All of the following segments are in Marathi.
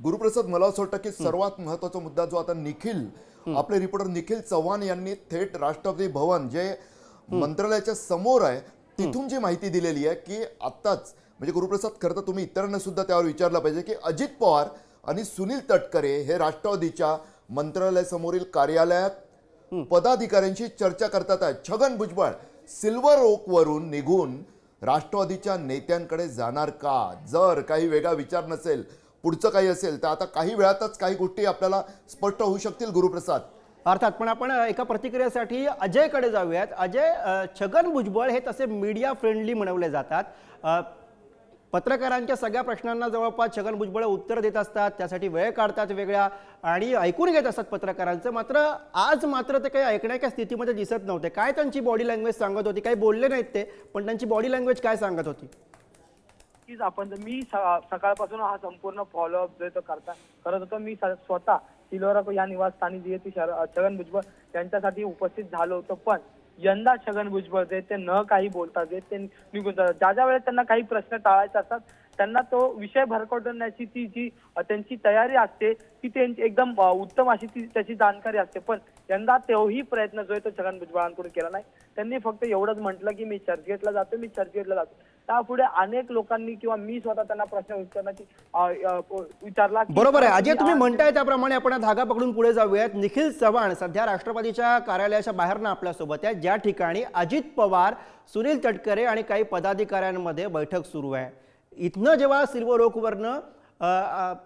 गुरुप्रसाद, मला असं वाटतं की सर्वात महत्त्वाचा मुद्दा जो आता निखिल आपले रिपोर्टर निखिल चव्हाण यांनी थेट राष्ट्रपती भवन जे मंत्रालयाच्या समोर आहे तिथून जी माहिती दिलेली आहे की आत्ताच, म्हणजे गुरुप्रसाद खरं तर तुम्ही इतरांना सुद्धा त्यावर विचारलं पाहिजे की अजित पवार आणि सुनील तटकरे हे राष्ट्रवादीच्या मंत्रालयासमोरील कार्यालयात पदाधिकाऱ्यांशी चर्चा करतात आहेत. छगन भुजबळ सिल्वर ओक वरून निघून राष्ट्रवादीच्या नेत्यांकडे जाणार का? जर काही वेगळा विचार नसेल, पुढचं काही असेल तर आता काही वेळातच काही गोष्टी आपल्याला स्पष्ट होऊ शकतील गुरुप्रसाद. अर्थात, पण आपण एका प्रतिक्रियेसाठी अजयकडे जाऊयात. अजय, छगन भुजबळ हे तसे मीडिया फ्रेंडली म्हणवले जातात. पत्रकारांच्या सगळ्या प्रश्नांना जवळपास छगन भुजबळ उत्तर देत असतात, त्यासाठी वेळ काढतात वेगळ्या आणि ऐकून घेत असतात पत्रकारांचं. मात्र आज ते काही ऐकण्याच्या स्थितीमध्ये दिसत नव्हते. काय त्यांची बॉडी लँग्वेज सांगत होती? काही बोलले नाहीत ते, पण त्यांची बॉडी लँग्वेज काय सांगत होती? मी सकाळपासून हा संपूर्ण फॉलोअप जो करत होतो. मी स्वतः सिल्वर या निवासस्थानी जे छगन भुजबळ यांच्यासाठी उपस्थित झालो होतो. पण यंदा छगन भुजबळ जे ते न काही बोलतात, जे ते निघून जातात. ज्या वेळेस त्यांना काही प्रश्न टाळायचे असतात त्यांना तो विषय भरकटवण्याची ती जी त्यांची तयारी असते ती त्यांची एकदम उत्तम अशी ती त्याची जाणकारी असते. पण यंदा तोही प्रयत्न जो आहे तो छगन भुजबळांकडून केला नाही. त्यांनी फक्त एवढंच म्हटलं की मी चर्चगेटला जातो. त्यापुढे अनेक लोकांनी किंवा मी स्वतः त्यांना प्रश्न विचारला. बरोबर आहे अजय, तुम्ही म्हणताय त्याप्रमाणे आपण धागा पकडून पुढे जाऊयात. निखिल चव्हाण सध्या राष्ट्रपतीच्या कार्यालयाच्या बाहेरनं आपल्यासोबत आहे, ज्या ठिकाणी अजित पवार, सुनील तटकरे आणि काही पदाधिकाऱ्यांमध्ये बैठक सुरू आहे. इथनं जेव्हा सिल्वर ओकवरनं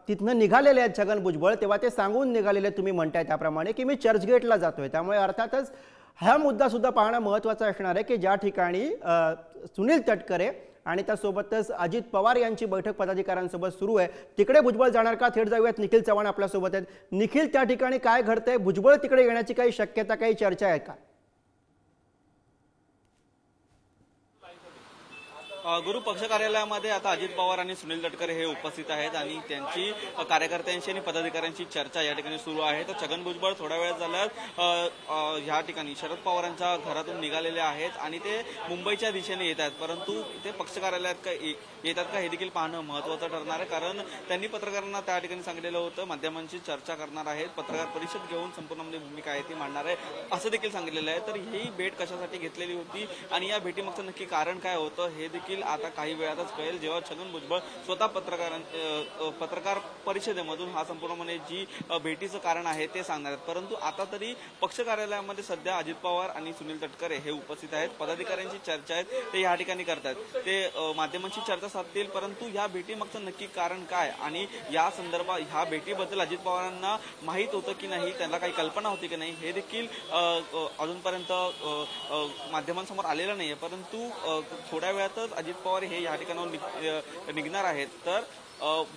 तिथनं निघालेले आहेत छगन भुजबळ, तेव्हा ते सांगून निघालेले तुम्ही म्हणताय त्याप्रमाणे की मी चर्चगेटला जातोय. त्यामुळे अर्थातच हा मुद्दा सुद्धा पाहणं महत्त्वाचं असणार आहे की ज्या ठिकाणी सुनील तटकरे आणि त्यासोबतच अजित पवार यांची बैठक पदाधिकाऱ्यांसोबत सुरू आहे, तिकडे भुजबळ जाणार का? थेट जाऊयात. निखिल चव्हाण आपल्यासोबत आहेत. निखिल, त्या ठिकाणी काय घडतंय? भुजबळ तिकडे येण्याची काही शक्यता, काही चर्चा आहे का? गुरु, पक्ष कार्यालयामध्ये आता अजित पवार आणि सुनील तटकरे हे उपस्थित आहेत आणि त्यांची कार्यकर्त्यांशी आणि पदाधिकाऱ्यांची चर्चा या ठिकाणी सुरू आहे. तर छगन भुजबळ थोड्या वेळ झाल्यात ह्या ठिकाणी शरद पवारांच्या घरातून निघालेले आहेत आणि ते मुंबईच्या दिशेने येत आहेत. परंतु ते पक्ष कार्यालयात येतात का हे देखील पाहणं महत्त्वाचं ठरणार आहे. कारण त्यांनी पत्रकारांना त्या ठिकाणी सांगितलेलं होतं माध्यमांची चर्चा करणार आहेत, पत्रकार परिषद घेऊन संपूर्ण भूमिका आहे ती मांडणार आहे असं देखील सांगितलेलं आहे. तर ही भेट कशासाठी घेतलेली होती आणि या भेटीमागचं नक्की कारण काय होतं हे देखील आता काही वेळातच कळेल, जेव्हा छगन भुजबळ स्वतः पत्रकार परिषदेमधून हा संपूर्णपणे जी भेटीचं कारण आहे ते सांगणार आहेत. परंतु आता तरी पक्ष कार्यालयामध्ये सध्या अजित पवार आणि सुनील तटकरे हे उपस्थित आहेत. पदाधिकाऱ्यांची चर्चा आहे ते या ठिकाणी करतात, ते माध्यमांची चर्चा साधतील. परंतु या भेटीमागचं नक्की कारण काय आणि या संदर्भात ह्या भेटीबद्दल अजित पवारांना माहीत होतं की नाही, त्यांना काही कल्पना होती की नाही हे देखील अजूनपर्यंत माध्यमांसमोर आलेलं नाहीये. परंतु थोड्या वेळातच अजित पवार हे या ठिकाणावर निघणार आहेत. तर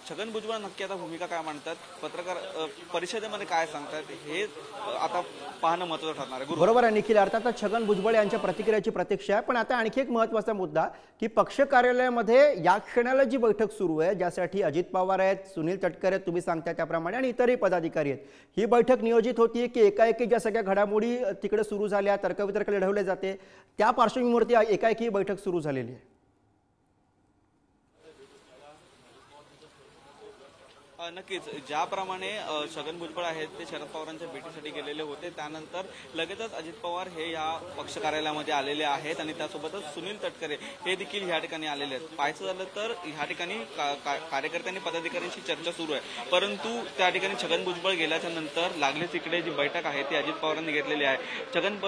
छगन भुजबळ नक्की आता भूमिका काय मांडतात, पत्रकार परिषदेमध्ये काय सांगतात हे आता पाहणं महत्त्वाचं ठरणार आहे. बरोबर आहे निखिल, अर्थात छगन भुजबळ यांच्या प्रतिक्रियेची प्रतीक्षा आहे. पण आता आणखी एक महत्त्वाचा मुद्दा की पक्ष कार्यालयामध्ये या क्षणाला जी बैठक सुरू आहे, ज्यासाठी अजित पवार आहेत, सुनील तटकरे आहेत तुम्ही सांगता त्याप्रमाणे आणि इतरही पदाधिकारी आहेत, ही बैठक नियोजित होती की एकाएकी ज्या सगळ्या घडामोडी तिकडे सुरू झाल्या, तर्कवितर्क लढवले जाते, त्या पार्श्वभूमीवरती एकाएकी ही बैठक सुरू झालेली आहे? नक्कीच, ज्याप्रमाणे छगन भुजबळ आहेत ते शरद पवारांच्या भेटीसाठी गेलेले होते, त्यानंतर लगेचच अजित पवार हे या पक्ष कार्यालयामध्ये आलेले आहेत आणि त्यासोबतच सुनील तटकरे हे देखील या ठिकाणी आलेले आहेत. पाहायचं झालं तर ह्या ठिकाणी कार्यकर्त्यांनी पदाधिकाऱ्यांची चर्चा सुरू आहे. परंतु त्या ठिकाणी छगन भुजबळ गेल्याच्या नंतर लागलीच इकडे जी बैठक आहे ती अजित पवारांनी घेतलेली आहे. छगन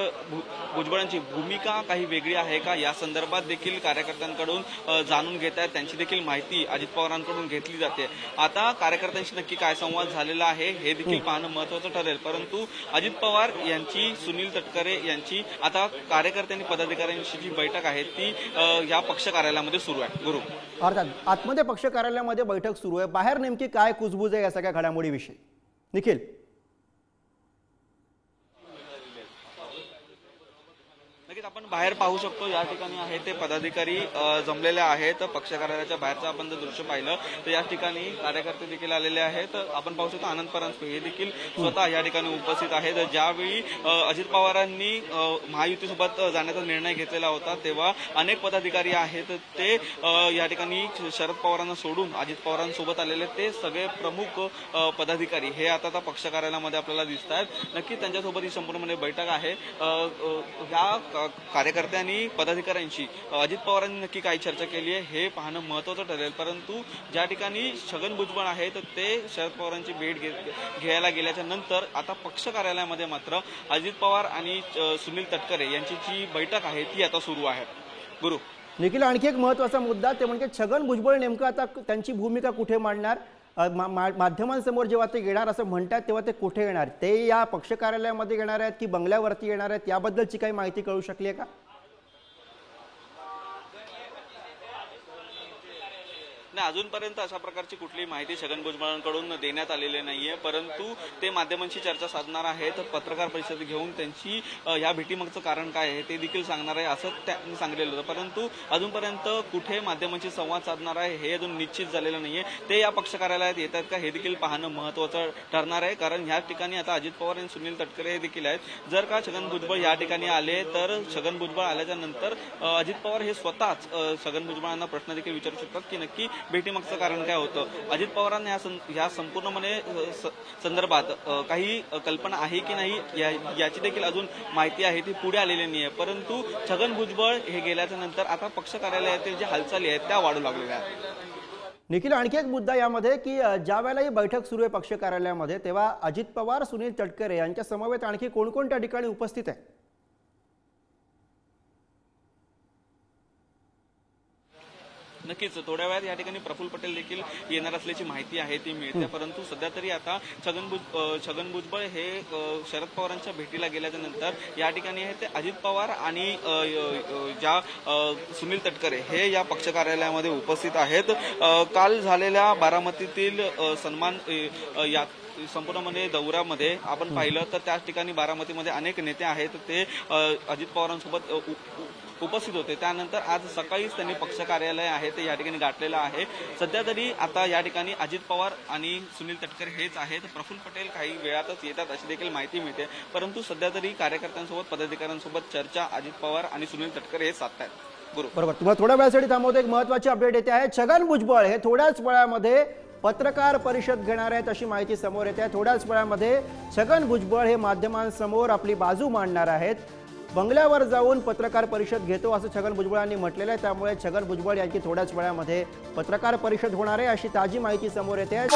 भुजबळांची भूमिका काही वेगळी आहे का या संदर्भात देखील कार्यकर्त्यांकडून जाणून घेत आहेत, त्यांची देखील माहिती अजित पवारांकडून घेतली जाते. आता कार्यकर्त्यांशी नक्की काय संवाद झालेला आहे हे देखील पाहणं महत्त्वाचं ठरेल. परंतु अजित पवार यांची, सुनील तटकरे यांची आता कार्यकर्त्यांनी पदाधिकाऱ्यांची जी बैठक आहे ती या पक्ष कार्यालयामध्ये सुरू आहे. गुरु, अर्थात आतमध्ये पक्ष कार्यालयामध्ये बैठक सुरू आहे, बाहेर नेमकी काय कुजबूज आहे या सगळ्या घडामोडीविषयी? निखिल, नक्कीच आपण बाहेर पाहू शकतो या ठिकाणी आहे ते पदाधिकारी जमलेले आहेत पक्ष कार्यालयाच्या बाहेरचं आपण जर दृश्य पाहिलं तर या ठिकाणी कार्यकर्ते देखील आलेले आहेत. आपण पाहू शकतो आनंद परांजपे हे देखील स्वतः या ठिकाणी उपस्थित आहेत. ज्यावेळी अजित पवारांनी महायुतीसोबत जाण्याचा निर्णय घेतलेला होता तेव्हा अनेक पदाधिकारी आहेत ते या ठिकाणी शरद पवारांना सोडून अजित पवारांसोबत आलेले ते सगळे प्रमुख पदाधिकारी हे आता पक्ष कार्यालयामध्ये आपल्याला दिसत आहेत. नक्की त्यांच्यासोबत ही संपूर्णपणे बैठक आहे. या कार्यकर्त्यांनी पदाधिकाऱ्यांशी अजित पवारांनी नक्की काय चर्चा केली आहे हे पाहणं महत्वाचं ठरेल. परंतु ज्या ठिकाणी छगन भुजबळ आहेत ते शरद पवारांची भेट घ्यायला गेल्याच्या नंतर आता पक्ष कार्यालयामध्ये मात्र अजित पवार आणि सुनील तटकरे यांची जी बैठक आहे ती आता सुरू आहे. गुरु निखिल, आणखी एक महत्त्वाचा मुद्दा ते म्हणजे छगन भुजबळ नेमकं आता त्यांची भूमिका कुठे मांडणार, माध्यमांसमोर जेव्हा ते येणार असं म्हणतात तेव्हा ते कुठे येणार, ते या पक्ष कार्यालयामध्ये येणार आहेत की बंगल्यावरती येणार आहेत, याबद्दलची काही माहिती कळू शकली आहे का? नाही, अजूनपर्यंत अशा प्रकारची कुठलीही माहिती छगन भुजबळांकडून देण्यात आलेली नाहीये. परंतु ते माध्यमांशी चर्चा साधणार आहेत, पत्रकार परिषद घेऊन त्यांची या भेटीमागचं कारण काय आहे ते देखील सांगणार आहे असं त्यांनी सांगितलेलं होतं. परंतु अजूनपर्यंत कुठे माध्यमांशी संवाद साधणार आहे हे अजून निश्चित झालेलं नाहीये. ते या पक्ष कार्यालयात येतात का हे देखील पाहणं महत्वाचं ठरणार आहे. कारण या ठिकाणी आता अजित पवार आणि सुनील तटकरे हे देखील आहेत. जर का छगन भुजबळ या ठिकाणी आले तर छगन भुजबळ आल्याच्या नंतर अजित पवार हे स्वतःच छगन भुजबळांना प्रश्न देखील विचारू शकतात की नक्की भेटीमागचं कारण काय होतं. अजित पवारांना या संपूर्णपणे संदर्भात काही कल्पना आहे की नाही याची देखील अजून माहिती आहे ती पुढे आलेली नाहीये. परंतु छगन भुजबळ हे गेल्याच्या नंतर आता पक्ष कार्यालयातील ज्या हालचाली आहेत त्या वाढू लागलेल्या आहेत. निखिल, आणखी एक मुद्दा यामध्ये की ज्या वेळेला ही बैठक सुरू आहे पक्ष कार्यालयामध्ये तेव्हा अजित पवार, सुनील तटकरे यांच्या समवेत आणखी कोणकोणत्या ठिकाणी उपस्थित आहे? नक्कीच थोड्या वेळात या ठिकाणी प्रफुल्ल पटेल देखील येणार असल्याची माहिती आहे ती मिळते. परंतु सध्या तरी आता छगन भुजबळ हे शरद पवारांच्या भेटीला गेल्याच्या नंतर या ठिकाणी आहे ते अजित पवार आणि ज्या सुनील तटकरे हे या पक्ष कार्यालयामध्ये उपस्थित आहेत. काल झालेल्या बारामतीतील सन्मान या संपूर्णपणे दौऱ्यामध्ये आपण पाहिलं तर त्याच ठिकाणी बारामतीमध्ये अनेक नेते आहेत ते अजित पवारांसोबत उपस्थित होते. त्यानंतर आज सकाळीच त्यांनी पक्ष कार्यालय आहे ते या ठिकाणी गाठलेलं आहे. सध्या तरी आता या ठिकाणी अजित पवार आणि सुनील तटकरे हेच आहेत. प्रफुल्ल पटेल काही वेळातच येतात अशी देखील माहिती मिळते. परंतु सध्या तरी कार्यकर्त्यांसोबत पदाधिकाऱ्यांसोबत चर्चा अजित पवार आणि सुनील तटकरे हे साधतायत. बरोबर, तुम्हाला थोड्या वेळासाठी थांबवतो. एक महत्त्वाची अपडेट येते आहे. छगन भुजबळ हे थोड्याच वेळामध्ये पत्रकार परिषद घेणार आहेत अशी माहिती समोर येते आहे. थोड्याच वेळामध्ये छगन भुजबळ हे माध्यमांसमोर आपली बाजू मांडणार आहेत. बंगल्यावर जाऊन पत्रकार परिषद घेतो असं छगन भुजबळांनी म्हटलेलं आहे. त्यामुळे छगन भुजबळ यांची थोड्याच वेळामध्ये पत्रकार परिषद होणार आहे अशी ताजी माहिती समोर येते आहे.